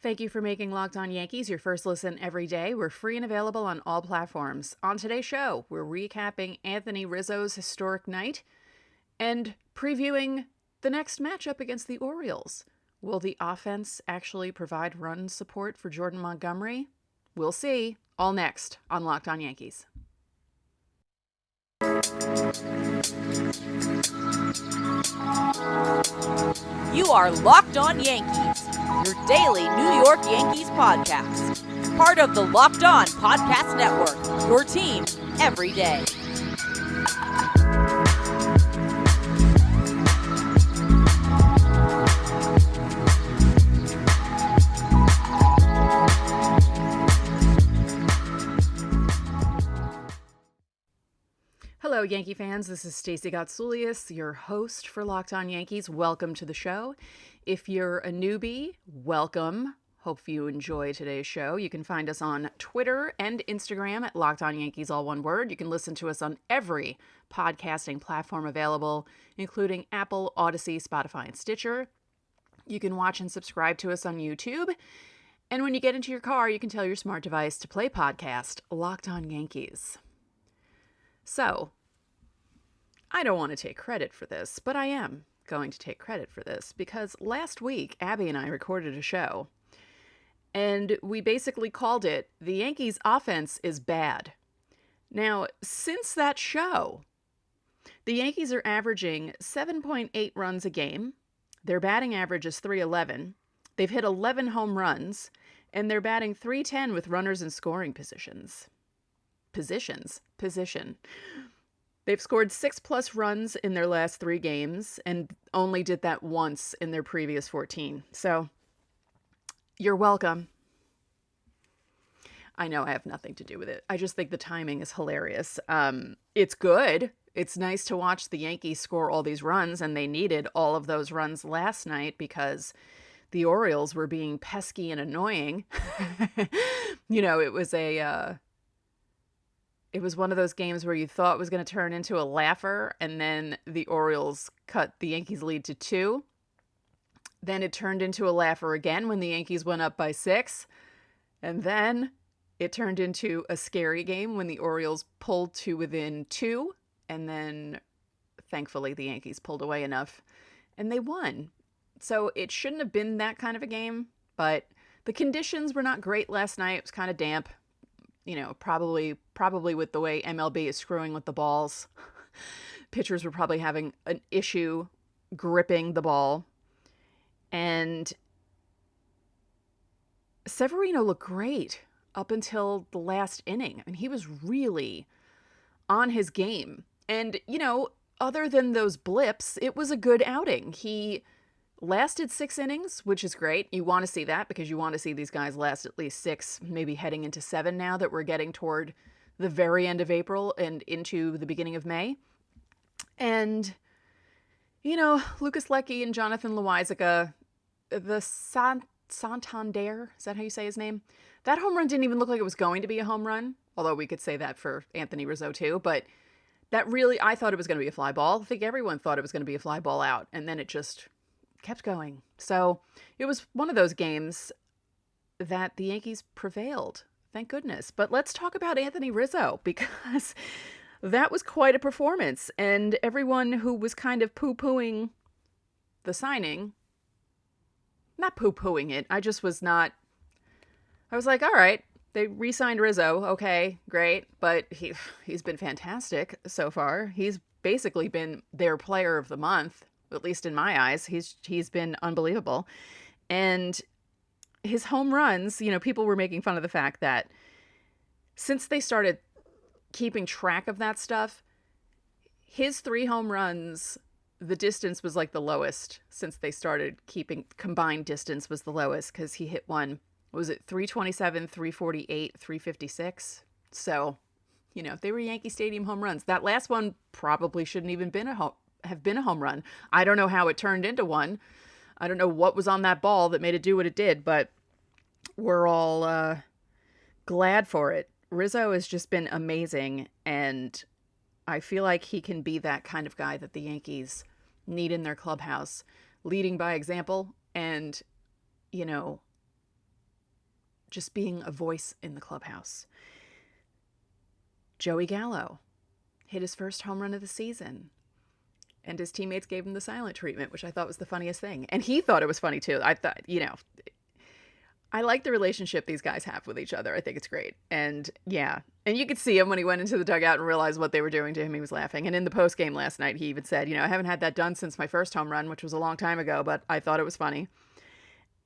Thank you for making Locked On Yankees your first listen every day. We're free and available on all platforms. On today's show, we're recapping Anthony Rizzo's historic night and previewing the next matchup against the Orioles. Will the offense actually provide run support for Jordan Montgomery? We'll see. All next on Locked On Yankees. You are Locked On Yankees, your daily New York Yankees podcast. Part of the Locked On Podcast Network, your team every day. Hello, Yankee fans. This is Stacey, your host for Locked On Yankees. Welcome to the show. If you're a newbie, welcome. Hope you enjoy today's show. You can find us on Twitter and Instagram at Locked On Yankees, all one word. You can listen to us on every podcasting platform available, including Apple, Odyssey, Spotify, and Stitcher. You can watch and subscribe to us on YouTube. And when you get into your car, you can tell your smart device to play podcast Locked On Yankees. So, I don't want to take credit for this, but I am going to take credit for this because last week, Abby and I recorded a show, and we basically called it, The Yankees' Offense is Bad. Now, since that show, the Yankees are averaging 7.8 runs a game. Their batting average is .311. They've hit 11 home runs, and they're batting .310 with runners in scoring position. They've scored 6+ runs in their last 3 games and only did that once in their previous 14. So, you're welcome. I know I have nothing to do with it. I just think the timing is hilarious. It's good. It's nice to watch the Yankees score all these runs, and they needed all of those runs last night because the Orioles were being pesky and annoying. It was one of those games where you thought it was going to turn into a laugher, and then the Orioles cut the Yankees' lead to 2. Then it turned into a laugher again when the Yankees went up by 6. And then it turned into a scary game when the Orioles pulled to within 2. And then, thankfully, the Yankees pulled away enough, and they won. So it shouldn't have been that kind of a game, but the conditions were not great last night. It was kind of damp. Probably with the way MLB is screwing with the balls. Pitchers were probably having an issue gripping the ball. And Severino looked great up until the last inning. I mean, he was really on his game. And, other than those blips, it was a good outing. He lasted 6 innings, which is great. You want to see that because you want to see these guys last at least 6, maybe heading into 7 now that we're getting toward the very end of April and into the beginning of May. And, Lucas Luetge and Jonathan Loaisiga, the Santander, is that how you say his name? That home run didn't even look like it was going to be a home run, although we could say that for Anthony Rizzo too, but that really, I thought it was going to be a fly ball. I think everyone thought it was going to be a fly ball out, and then it just kept going. So it was one of those games that the Yankees prevailed. Thank goodness. But let's talk about Anthony Rizzo because that was quite a performance. And everyone who was kind of poo-pooing the signing, not poo-pooing it, I was like, all right, they re-signed Rizzo. Okay, great. But he's been fantastic so far. He's basically been their player of the month. At least in my eyes, he's been unbelievable. And his home runs, people were making fun of the fact that since they started keeping track of that stuff, his 3 home runs, the distance was like the lowest since they started keeping, combined distance was the lowest because he hit one, was it 327, 348, 356? So, they were Yankee Stadium home runs. That last one probably shouldn't even have been a home run. I don't know how it turned into one. I don't know what was on that ball that made it do what it did, but we're all glad for it. Rizzo has just been amazing, and I feel like he can be that kind of guy that the Yankees need in their clubhouse, leading by example and, just being a voice in the clubhouse. Joey Gallo hit his first home run of the season, and his teammates gave him the silent treatment, which I thought was the funniest thing. And he thought it was funny too. I thought, I like the relationship these guys have with each other. I think it's great. And yeah, and you could see him when he went into the dugout and realized what they were doing to him. He was laughing. And in the post game last night, he even said, I haven't had that done since my first home run, which was a long time ago, but I thought it was funny.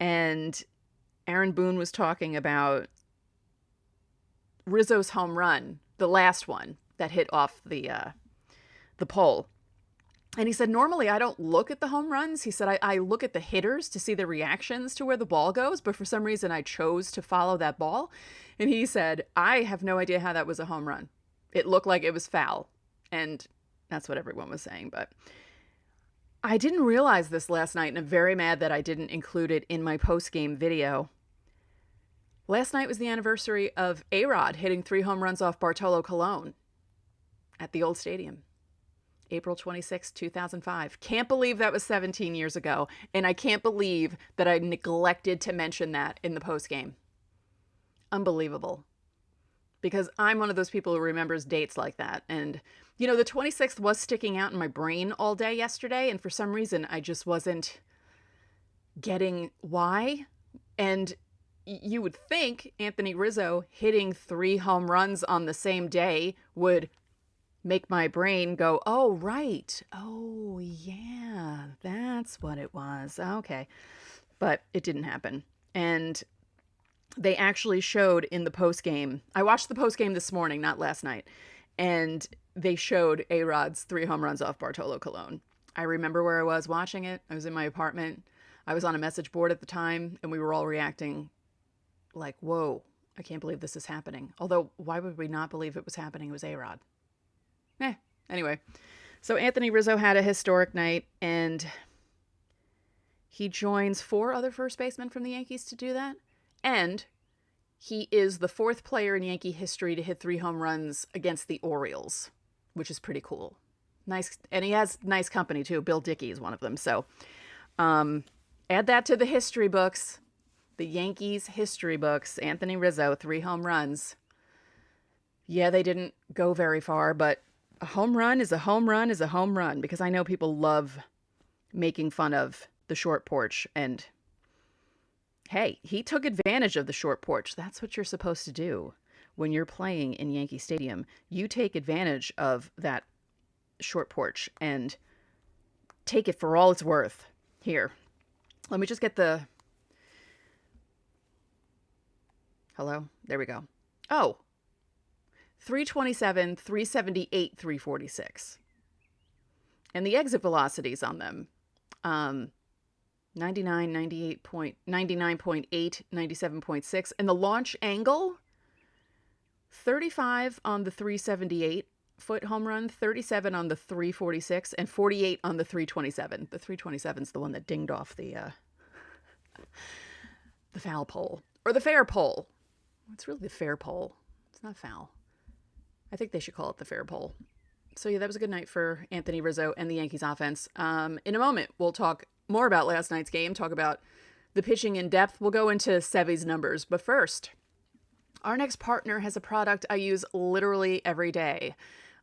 And Aaron Boone was talking about Rizzo's home run, the last one that hit off the pole. And he said, normally I don't look at the home runs. He said, I look at the hitters to see the reactions to where the ball goes. But for some reason, I chose to follow that ball. And he said, I have no idea how that was a home run. It looked like it was foul. And that's what everyone was saying. But I didn't realize this last night, and I'm very mad that I didn't include it in my post-game video. Last night was the anniversary of A-Rod hitting 3 home runs off Bartolo Colon at the old stadium. April 26, 2005. Can't believe that was 17 years ago. And I can't believe that I neglected to mention that in the postgame. Unbelievable. Because I'm one of those people who remembers dates like that. And, the 26th was sticking out in my brain all day yesterday. And for some reason, I just wasn't getting why. And you would think Anthony Rizzo hitting 3 home runs on the same day would make my brain go, oh, right. Oh, yeah, that's what it was. Okay. But it didn't happen. And they actually showed in the postgame. I watched the postgame this morning, not last night. And they showed A-Rod's 3 home runs off Bartolo Colon. I remember where I was watching it. I was in my apartment. I was on a message board at the time, and we were all reacting like, whoa, I can't believe this is happening. Although, why would we not believe it was happening? It was A-Rod. Anyway, so Anthony Rizzo had a historic night, and he joins 4 other first basemen from the Yankees to do that. And he is the 4th player in Yankee history to hit 3 home runs against the Orioles, which is pretty cool. Nice, and he has nice company too. Bill Dickey is one of them. So add that to the history books, the Yankees history books. Anthony Rizzo, 3 home runs. Yeah, they didn't go very far, but a home run is a home run is a home run, because I know people love making fun of the short porch. And hey, he took advantage of the short porch. That's what you're supposed to do when you're playing in Yankee Stadium. You take advantage of that short porch and take it for all it's worth. Here, let me just get the... Hello? There we go. Oh, 327, 378, 346. And the exit velocities on them, 99, 99.8, 97.6. And the launch angle, 35 on the 378-foot home run, 37 on the 346, and 48 on the 327. The 327 is the one that dinged off the foul pole. Or the fair pole. It's really the fair pole. It's not foul. I think they should call it the fair pole. So yeah, that was a good night for Anthony Rizzo and the Yankees offense. In a moment, we'll talk more about last night's game, talk about the pitching in depth. We'll go into Sevy's numbers. But first, our next partner has a product I use literally every day.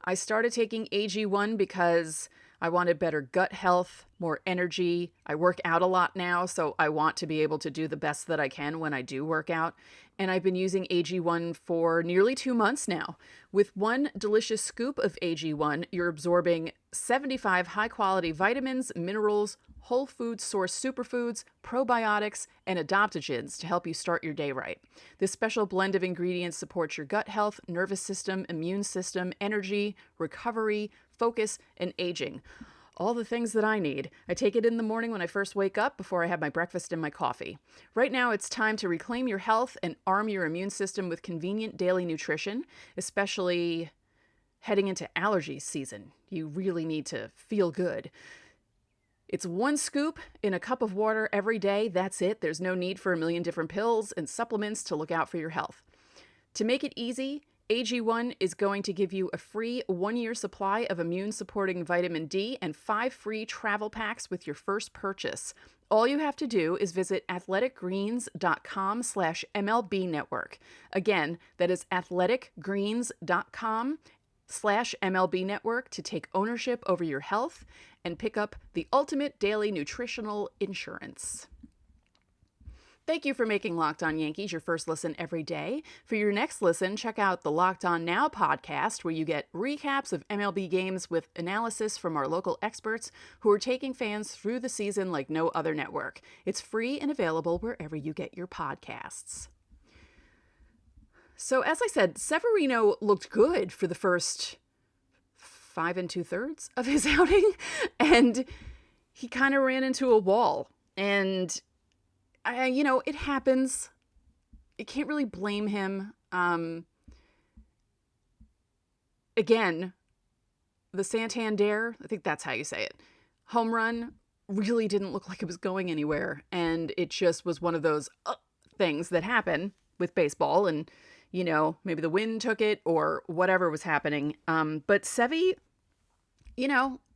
I started taking AG1 because I wanted better gut health, more energy. I work out a lot now, so I want to be able to do the best that I can when I do work out. And I've been using AG1 for nearly 2 months now. With 1 delicious scoop of AG1, you're absorbing 75 high-quality vitamins, minerals, whole food source superfoods, probiotics, and adaptogens to help you start your day right. This special blend of ingredients supports your gut health, nervous system, immune system, energy, recovery, focus, and aging. All the things that I need. I take it in the morning when I first wake up before I have my breakfast and my coffee. Right now, it's time to reclaim your health and arm your immune system with convenient daily nutrition, especially heading into allergy season. You really need to feel good. It's 1 scoop in a cup of water every day. That's it. There's no need for a million different pills and supplements to look out for your health. To make it easy, AG1 is going to give you a free 1-year supply of immune-supporting vitamin D and 5 free travel packs with your first purchase. All you have to do is visit athleticgreens.com/MLB network. Again, that is athleticgreens.com/MLB network to take ownership over your health and pick up the ultimate daily nutritional insurance. Thank you for making Locked On Yankees your first listen every day. For your next listen, check out the Locked On Now podcast, where you get recaps of MLB games with analysis from our local experts who are taking fans through the season like no other network. It's free and available wherever you get your podcasts. So, as I said, Severino looked good for the first 5 2/3 of his outing, and he kind of ran into a wall. And it happens. You can't really blame him. Again, the Santander, I think that's how you say it, home run really didn't look like it was going anywhere. And it just was one of those things that happen with baseball. And, maybe the wind took it or whatever was happening. But Sevy,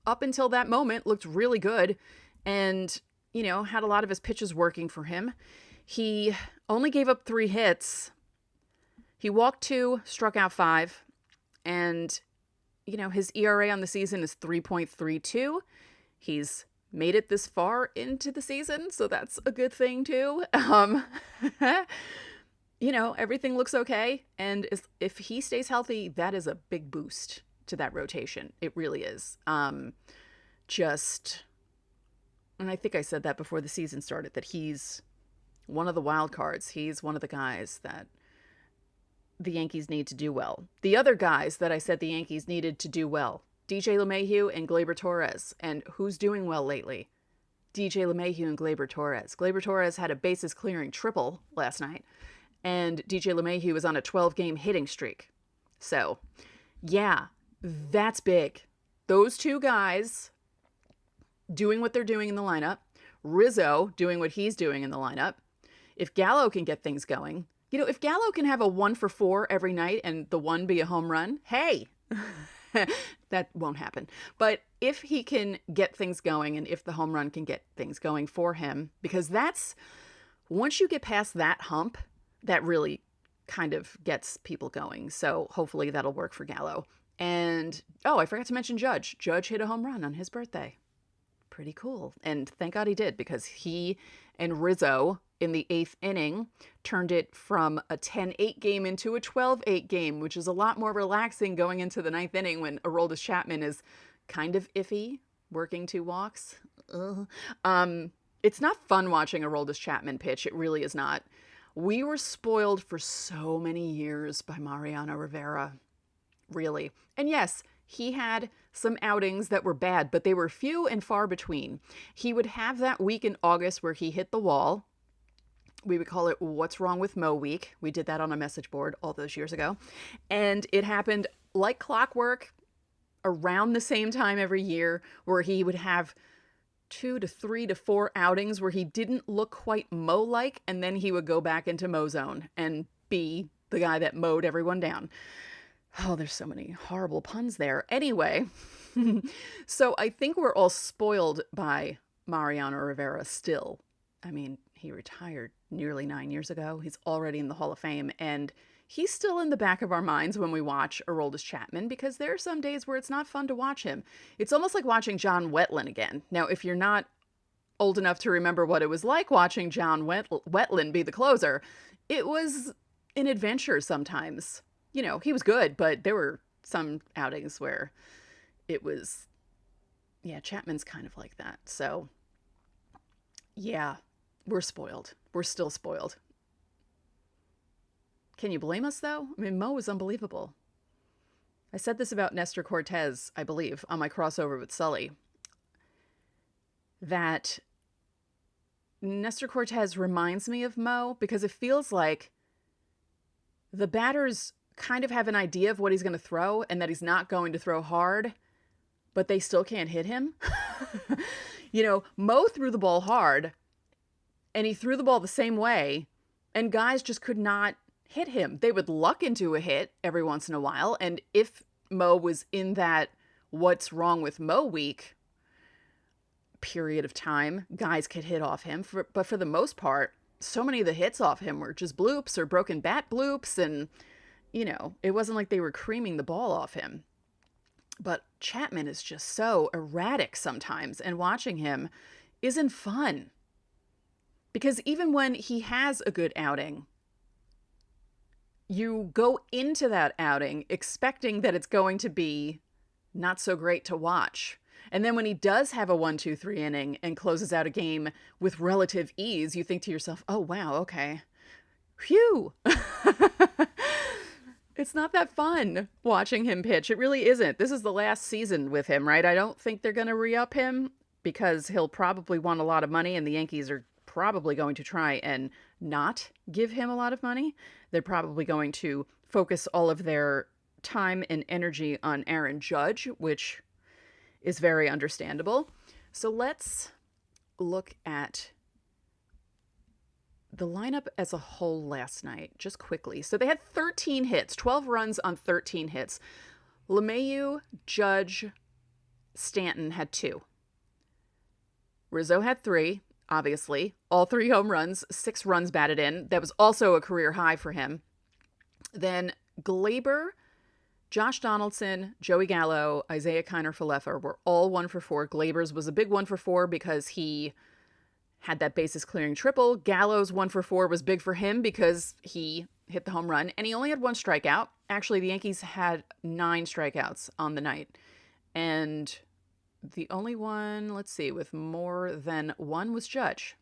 up until that moment looked really good. And had a lot of his pitches working for him. He only gave up 3 hits. He walked 2, struck out 5. And, his ERA on the season is 3.32. He's made it this far into the season, so that's a good thing too. Everything looks okay. And if he stays healthy, that is a big boost to that rotation. It really is. And I think I said that before the season started, that he's one of the wild cards. He's one of the guys that the Yankees need to do well. The other guys that I said the Yankees needed to do well, DJ LeMahieu and Gleyber Torres. And who's doing well lately? DJ LeMahieu and Gleyber Torres. Gleyber Torres had a bases clearing triple last night, and DJ LeMahieu was on a 12-game hitting streak. So, yeah, that's big. Those two guys doing what they're doing in the lineup, Rizzo doing what he's doing in the lineup. If Gallo can get things going, if Gallo can have a 1 for 4 every night and the one be a home run, hey, that won't happen. But if he can get things going, and if the home run can get things going for him, because once you get past that hump, that really kind of gets people going. So hopefully that'll work for Gallo. And, I forgot to mention Judge. Judge hit a home run on his birthday. Pretty cool. And thank God he did, because he and Rizzo in the 8th inning turned it from a 10-8 game into a 12-8 game, which is a lot more relaxing going into the 9th inning when Aroldis Chapman is kind of iffy, working 2 walks. It's not fun watching Aroldis Chapman pitch. It really is not. We were spoiled for so many years by Mariano Rivera. Really. And yes, he had some outings that were bad, but they were few and far between. He would have that week in August where he hit the wall. We would call it What's Wrong with Mo Week. We did that on a message board all those years ago. And it happened like clockwork around the same time every year, where he would have 2 to 3 to 4 outings where he didn't look quite Mo-like, and then he would go back into Mo zone and be the guy that mowed everyone down. Oh, there's so many horrible puns there. Anyway, so I think we're all spoiled by Mariano Rivera still. I mean, he retired nearly 9 years ago. He's already in the Hall of Fame, and he's still in the back of our minds when we watch Aroldis Chapman, because there are some days where it's not fun to watch him. It's almost like watching John Wetland again. Now, if you're not old enough to remember what it was like watching John Wetland be the closer, it was an adventure sometimes. He was good, but there were some outings where it was, Chapman's kind of like that. So, yeah, we're spoiled. We're still spoiled. Can you blame us, though? I mean, Mo was unbelievable. I said this about Nestor Cortez, I believe, on my crossover with Sully, that Nestor Cortez reminds me of Mo because it feels like the batters kind of have an idea of what he's going to throw and that he's not going to throw hard, but they still can't hit him. Mo threw the ball hard, and he threw the ball the same way, and guys just could not hit him. They would luck into a hit every once in a while. And if Mo was in that what's wrong with Mo week period of time, guys could hit off him. But for the most part, so many of the hits off him were just bloops or broken bat bloops. And, it wasn't like they were creaming the ball off him. But Chapman is just so erratic sometimes. And watching him isn't fun. Because even when he has a good outing, you go into that outing expecting that it's going to be not so great to watch. And then when he does have a 1-2-3 inning and closes out a game with relative ease, you think to yourself, oh, wow, okay. Phew. It's not that fun watching him pitch. It really isn't. This is the last season with him, right? I don't think they're going to re-up him because he'll probably want a lot of money, and the Yankees are probably going to try and not give him a lot of money. They're probably going to focus all of their time and energy on Aaron Judge, which is very understandable. So let's look at the lineup as a whole last night, just quickly. So they had 13 hits, 12 runs on 13 hits. LeMahieu, Judge, Stanton had 2. Rizzo had 3, obviously. All 3 home runs, 6 runs batted in. That was also a career high for him. Then Gleyber, Josh Donaldson, Joey Gallo, Isaiah Kiner-Falefa were all 1 for 4. Gleyber's was a big 1 for 4 because he had that bases clearing triple. Gallo's 1 for 4 was big for him because he hit the home run, and he only had 1 strikeout. Actually, the Yankees had 9 strikeouts on the night. And the only one, let's see, with more than 1 was Judge.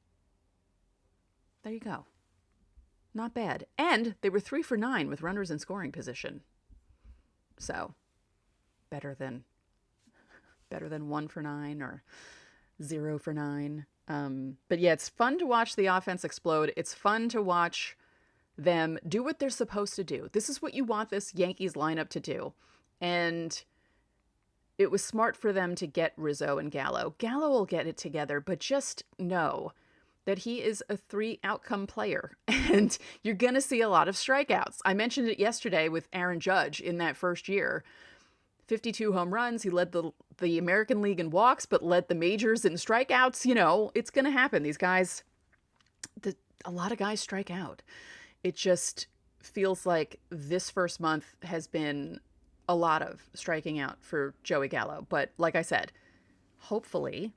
There you go. Not bad. And they were 3 for 9 with runners in scoring position. So, better than 1 for 9 or 0 for 9. But yeah, it's fun to watch the offense explode. It's fun to watch them do what they're supposed to do. This is what you want this Yankees lineup to do. And it was smart for them to get Rizzo and Gallo. Gallo will get it together, but just know that he is a 3 outcome player, and you're going to see a lot of strikeouts. I mentioned it yesterday with Aaron Judge in that first year. 52 home runs. He led the American League in walks, but led the majors in strikeouts. It's going to happen. These guys, a lot of guys strike out. It just feels like this first month has been a lot of striking out for Joey Gallo. But like I said, hopefully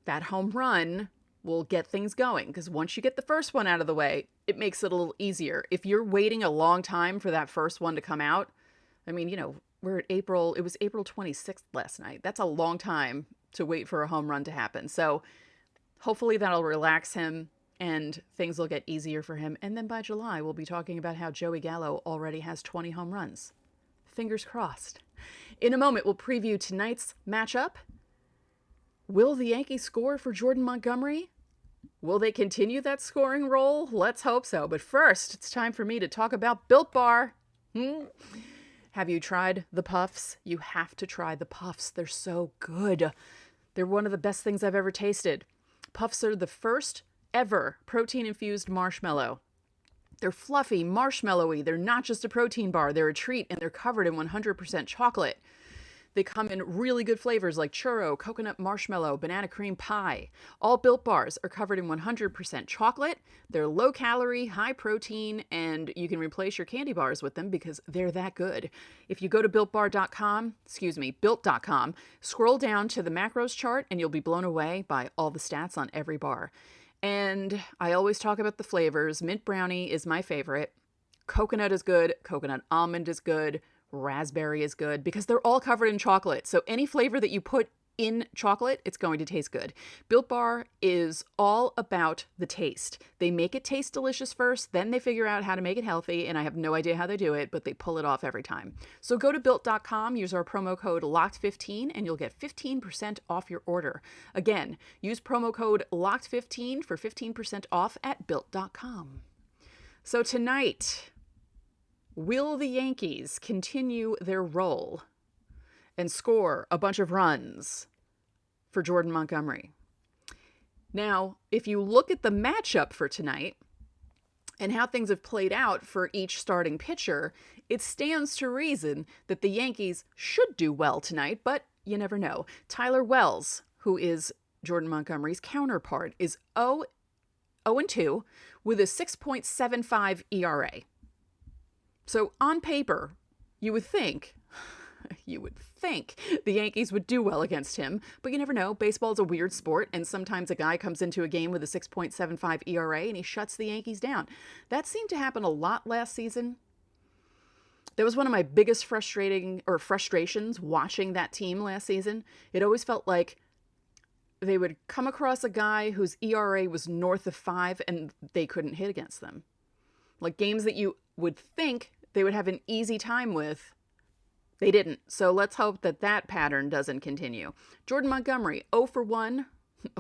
that home run will get things going, because once you get the first one out of the way, it makes it a little easier. If you're waiting a long time for that first one to come out, I mean, we're at April. It was April 26th last night. That's a long time to wait for a home run to happen. So hopefully that'll relax him and things will get easier for him. And then by July, we'll be talking about how Joey Gallo already has 20 home runs. Fingers crossed. In a moment, we'll preview tonight's matchup. Will the Yankees score for Jordan Montgomery? Will they continue that scoring role? Let's hope so. But first, it's time for me to talk about Built Bar. Have you tried the Puffs? You have to try the Puffs. They're so good. They're one of the best things I've ever tasted. Puffs are the first ever protein-infused marshmallow. They're fluffy, marshmallowy. They're not just a protein bar. They're a treat, and they're covered in 100% chocolate. They come in really good flavors like churro, coconut marshmallow, banana cream pie. All Built Bars are covered in 100% chocolate. They're low calorie, high protein, and you can replace your candy bars with them because they're that good. If you go to builtbar.com, built.com, scroll down to the macros chart and you'll be blown away by all the stats on every bar. And I always talk about the flavors. Mint brownie is my favorite. Coconut is good. Coconut almond is good. Raspberry is good because they're all covered in chocolate. So any flavor that you put in chocolate, it's going to taste good. Built Bar is all about the taste. They make it taste delicious first, then they figure out how to make it healthy, and I have no idea how they do it, but they pull it off every time. So go to built.com, use our promo code LOCKED15, and you'll get 15% off your order. Again, use promo code LOCKED15 for 15% off at built.com. So tonight, will the Yankees continue their role and score a bunch of runs for Jordan Montgomery? Now, if you look at the matchup for tonight, and how things have played out for each starting pitcher, it stands to reason that the Yankees should do well tonight, but you never know. Tyler Wells, who is Jordan Montgomery's counterpart, is 0-2 with a 6.75 ERA. So on paper, you would think the Yankees would do well against him, but you never know. Baseball's a weird sport, and sometimes a guy comes into a game with a 6.75 ERA and he shuts the Yankees down. That seemed to happen a lot last season. That was one of my biggest frustrations watching that team last season. It always felt like they would come across a guy whose ERA was north of 5 and they couldn't hit against them. Like games that you would think they would have an easy time with, they didn't. So let's hope that that pattern doesn't continue. Jordan Montgomery, 0 for 1.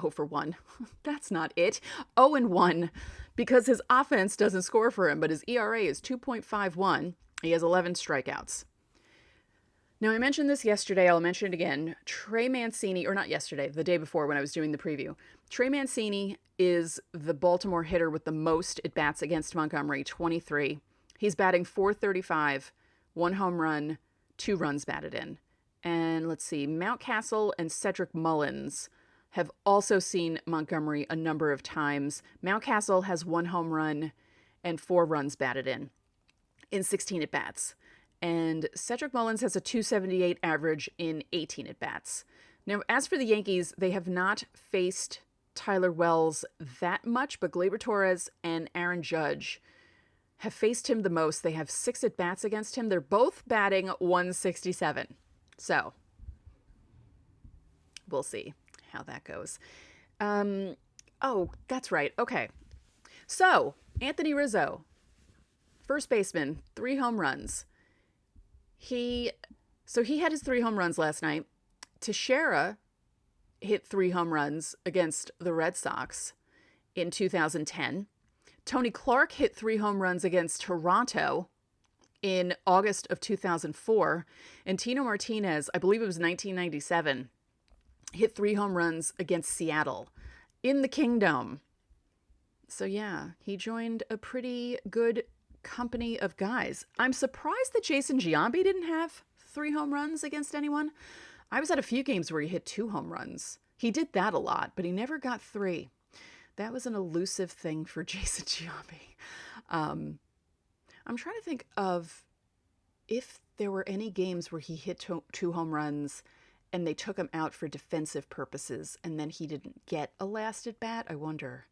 0 for 1. That's not it. 0-1 because his offense doesn't score for him, but his ERA is 2.51. He has 11 strikeouts. Now, I mentioned this yesterday. I'll mention it again. Trey Mancini, or not yesterday, the day before when I was doing the preview. Trey Mancini is the Baltimore hitter with the most at-bats against Montgomery, 23. He's batting .435, 1 home run, 2 runs batted in. And let's see, Mountcastle and Cedric Mullins have also seen Montgomery a number of times. Mountcastle has 1 home run and 4 runs batted in 16 at-bats. And Cedric Mullins has a .278 average in 18 at-bats. Now, as for the Yankees, they have not faced Tyler Wells that much, but Gleyber Torres and Aaron Judge have faced him the most. They have 6 at-bats against him. They're both batting .167. So, we'll see how that goes. Oh, that's right. Okay. So, Anthony Rizzo, first baseman, 3 home runs. He had his 3 home runs last night. Teixeira hit 3 home runs against the Red Sox in 2010. Tony Clark hit 3 home runs against Toronto in August of 2004. And Tino Martinez, I believe it was 1997, hit 3 home runs against Seattle in the Kingdom. So yeah, he joined a pretty good company of guys. I'm surprised that Jason Giambi didn't have 3 home runs against anyone. I was at a few games where he hit 2 home runs. He did that a lot, but he never got 3. That was an elusive thing for Jason Giambi. I'm trying to think of if there were any games where he hit 2 home runs and they took him out for defensive purposes and then he didn't get a last at bat. I wonder.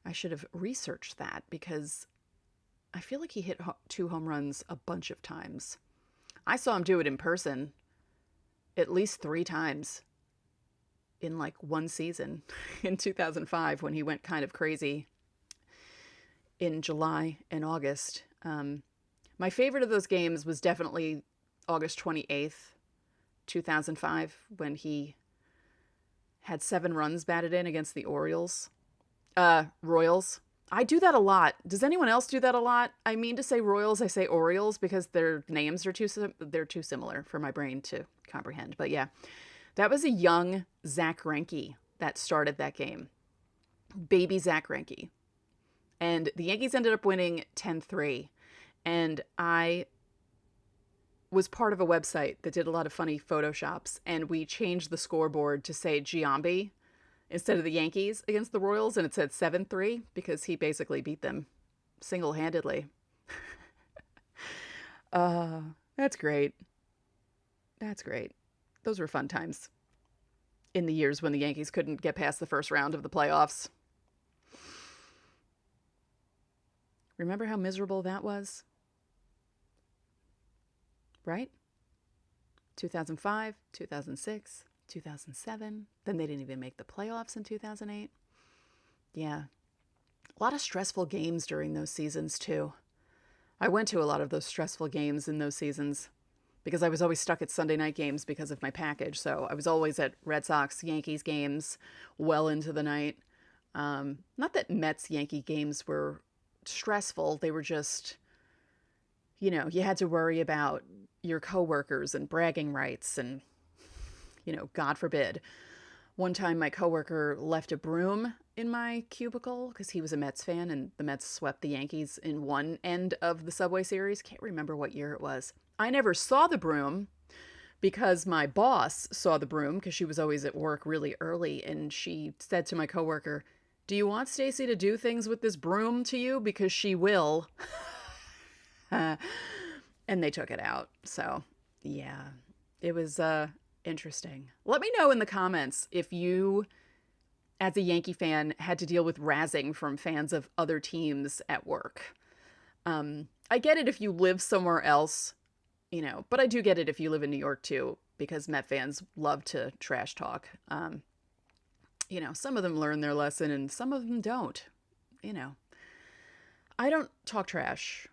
I should have researched that because I feel like he hit 2 home runs a bunch of times. I saw him do it in person at least 3 times in like one season in 2005 when he went kind of crazy in July and August. My favorite of those games was definitely August 28th, 2005, when he had 7 runs batted in against the Royals. I do that a lot. Does anyone else do that a lot? I mean to say Royals, I say Orioles because their names are they're too similar for my brain to comprehend. But yeah, that was a young Zach Greinke that started that game. Baby Zach Greinke. And the Yankees ended up winning 10-3. And I was part of a website that did a lot of funny photoshops, and we changed the scoreboard to say Giambi instead of the Yankees against the Royals, and it said 7-3 because he basically beat them single-handedly. That's great. That's great. Those were fun times in the years when the Yankees couldn't get past the first round of the playoffs. Remember how miserable that was? Right? 2005, 2006, 2007. Then they didn't even make the playoffs in 2008. Yeah. A lot of stressful games during those seasons, too. I went to a lot of those stressful games in those seasons because I was always stuck at Sunday night games because of my package. So I was always at Red Sox, Yankees games well into the night. Not that Mets Yankee games were stressful. They were just, you had to worry about your coworkers and bragging rights and, God forbid, One time my coworker left a broom in my cubicle because he was a Mets fan and the Mets swept the Yankees in one end of the Subway Series. Can't remember what year it was. I never saw the broom because my boss saw the broom because she was always at work really early, and she said to my coworker, "Do you want Stacey to do things with this broom to you? Because she will." And they took it out. So, yeah, it was interesting. Let me know in the comments if you, as a Yankee fan, had to deal with razzing from fans of other teams at work. I get it if you live somewhere else, you know, but I do get it if you live in New York too, because Met fans love to trash talk. You know, some of them learn their lesson and some of them don't, you know. I don't talk trash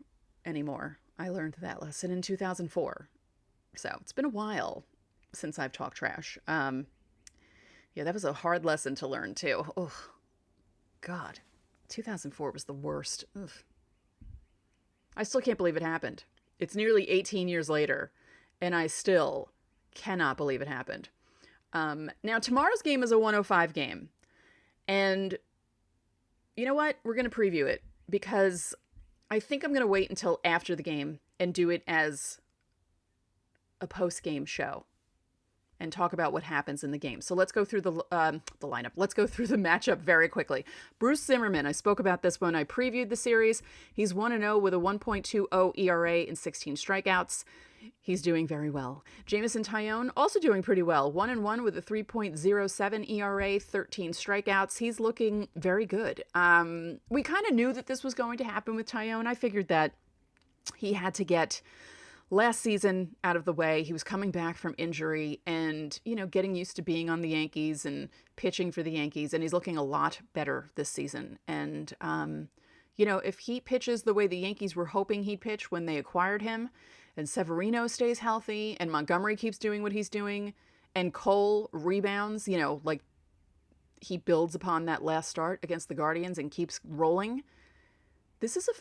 anymore. I learned that lesson in 2004. So it's been a while since I've talked trash. Yeah, that was a hard lesson to learn too. Oh, God. 2004 was the worst. Ugh. I still can't believe it happened. It's nearly 18 years later, and I still cannot believe it happened. Now, tomorrow's game is a 105 game. And you know what? We're going to preview it because I think I'm going to wait until after the game and do it as a post-game show and talk about what happens in the game. So let's go through the lineup. Let's go through the matchup very quickly. Bruce Zimmerman, I spoke about this when I previewed the series. He's 1-0 with a 1.20 ERA and 16 strikeouts. He's doing very well. Jameson Taillon also doing pretty well. 1-1 with a 3.07 ERA, 13 strikeouts. He's looking very good. We kind of knew that this was going to happen with Taillon. I figured that he had to get last season out of the way. He was coming back from injury and, you know, getting used to being on the Yankees and pitching for the Yankees. And he's looking a lot better this season. And, you know, if he pitches the way the Yankees were hoping he'd pitch when they acquired him, and Severino stays healthy, and Montgomery keeps doing what he's doing, and Cole rebounds, you know, like he builds upon that last start against the Guardians and keeps rolling, this is a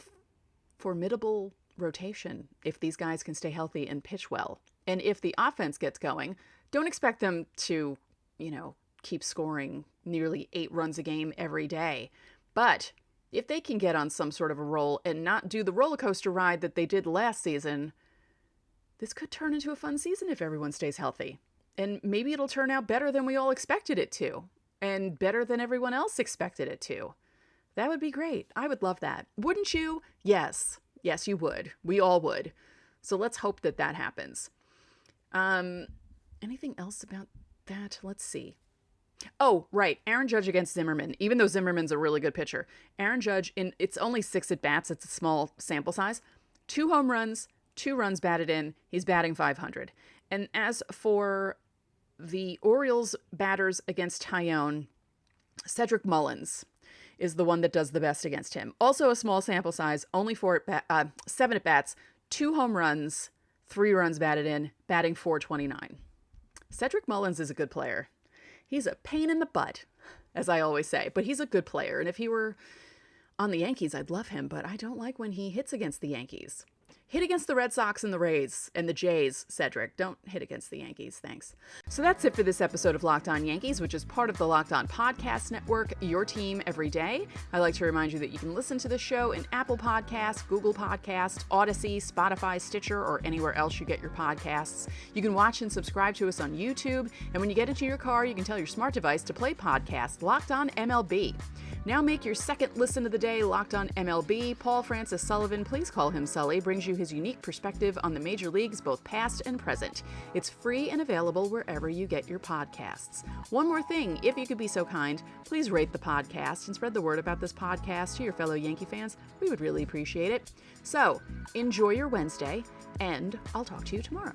formidable rotation if these guys can stay healthy and pitch well. And if the offense gets going, don't expect them to, you know, keep scoring nearly 8 runs a game every day. But if they can get on some sort of a roll and not do the roller coaster ride that they did last season, this could turn into a fun season if everyone stays healthy. And maybe it'll turn out better than we all expected it to, and better than everyone else expected it to. That would be great. I would love that. Wouldn't you? Yes. Yes, you would. We all would. So let's hope that that happens. Anything else about that? Let's see. Oh, right. Aaron Judge against Zimmerman. Even though Zimmerman's a really good pitcher, Aaron Judge, it's only 6 at-bats. It's a small sample size. 2 home runs, 2 runs batted in. He's batting .500. And as for the Orioles batters against Taillon, Cedric Mullins is the one that does the best against him. Also a small sample size, only 7 at-bats, 2 home runs, 3 runs batted in, batting .429. Cedric Mullins is a good player. He's a pain in the butt, as I always say, but he's a good player. And if he were on the Yankees, I'd love him, but I don't like when he hits against the Yankees. Hit against the Red Sox and the Rays and the Jays, Cedric. Don't hit against the Yankees, thanks. So that's it for this episode of Locked On Yankees, which is part of the Locked On Podcast Network, your team every day. I'd like to remind you that you can listen to the show in Apple Podcasts, Google Podcasts, Odyssey, Spotify, Stitcher, or anywhere else you get your podcasts. You can watch and subscribe to us on YouTube, and when you get into your car, you can tell your smart device to play podcast Locked On MLB. Now make your second listen of the day Locked On MLB. Paul Francis Sullivan, please call him Sully, brings you his unique perspective on the major leagues, both past and present. It's free and available wherever you get your podcasts. One more thing, if you could be so kind, please rate the podcast and spread the word about this podcast to your fellow Yankee fans. We would really appreciate it. So, enjoy your Wednesday, and I'll talk to you tomorrow.